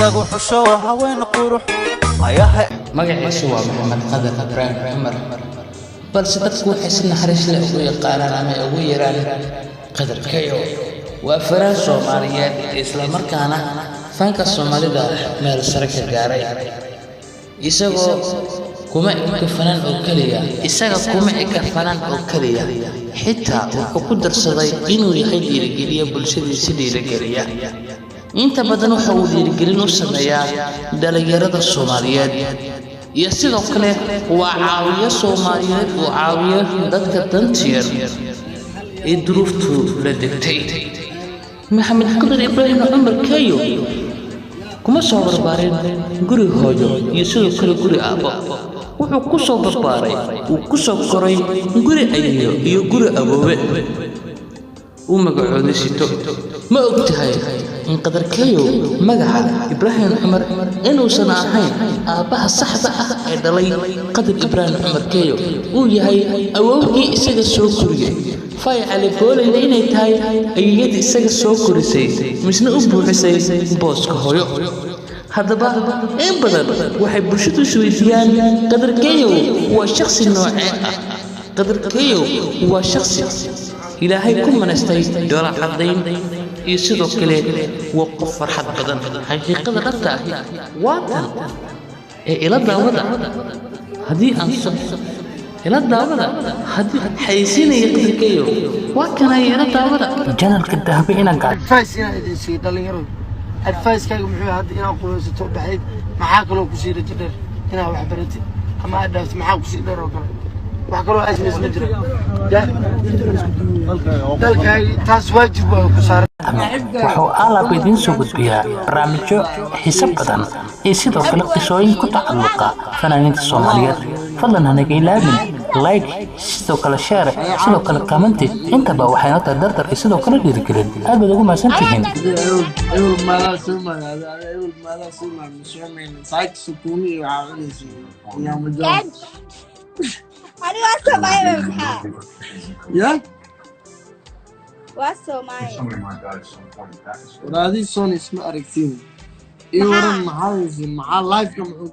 lagu xusho haween qurux ayaha magaciisu waa Maxamed Qadar Ibrahim Cumar balse dadku waxay si naxariis leh ugu yaqaanaan ama ugu yeeraan Qadar Kayo waa faraan Soomaaliyeed isla markaana fanka Soomaalida meel sare ka gaaray isagoo kuma eka fanaan oo kaliya xitaa wuxuu ku darsaday inuu yahay dhiirigeliye bulshadiisa dhiirigeliya inta badan waxa uu dhiirigelin u sameeyaa dhalinyarada Soomaaliyeed iyo sidoo kale waa caawiye Soomaaliyeed oo caawiya dadka dantiyar ee duruuftu la degtay Maxamed Qadar Ibrahim Cumar Kayo kuma soo barbaarin guri hooyo iyo sidoo kale guri aabbo wuxuu ku soo barbaaray uu ku soo koray guri ayeeyo iyo guri aboowe uu magacooda sito ma ogtahay in Qadar Kayo magaca Ibrahim Cumar inuusan ahayn aabaha saxda ah ee dhalay Qadar Ibrahim Cumar Kayo uu yahay awoowgii isaga soo koriyay fay cali booleyna inay tahay ayeeyadii isaga soo korisay misna u buuxisay booska hooyo haddaba in badan waxay bulshadu isweydiiyaan Qadar Kayo waa shakhsi noocee ah Qadar Kayo waa shakhsi ilaahay ku manastay doola cadayn iyo sidoo kale waa qof farxad badan xaqiiqada dhabta ah waa tan ee ila daawada haddii aan ila daawada haddii xaysiinaya Qadar Kayo waa kan ay ila daawada janalka dahab ina gaad faysina idin sii dhalinyaro advice kaaga muxuu hadda inaa quleysato baxayd maxaa kaloo ku sii rajidheer inaa wax baratid ama aad dhaafto maxaa ku sii dheer oo kale wax kaloo aasmis ma jira dalkaaga taas waajib waa ku saaran wuxuu alaab idiin soo gudbiyaa barnaamijyo xiiso badan iyo sidoo kale qisooyin ku tacalluqa fanaaniinta Soomaaliyeed fadlan hanaga ilaabin like sidoo kale share sidoo kale comment intaba waxayna tahay dardarka sidoo kale dhiirigelin aad baad ugu mahadsantihiin Walaadii Sony isma aragtiin iyo waran maxaa live-ka muxuu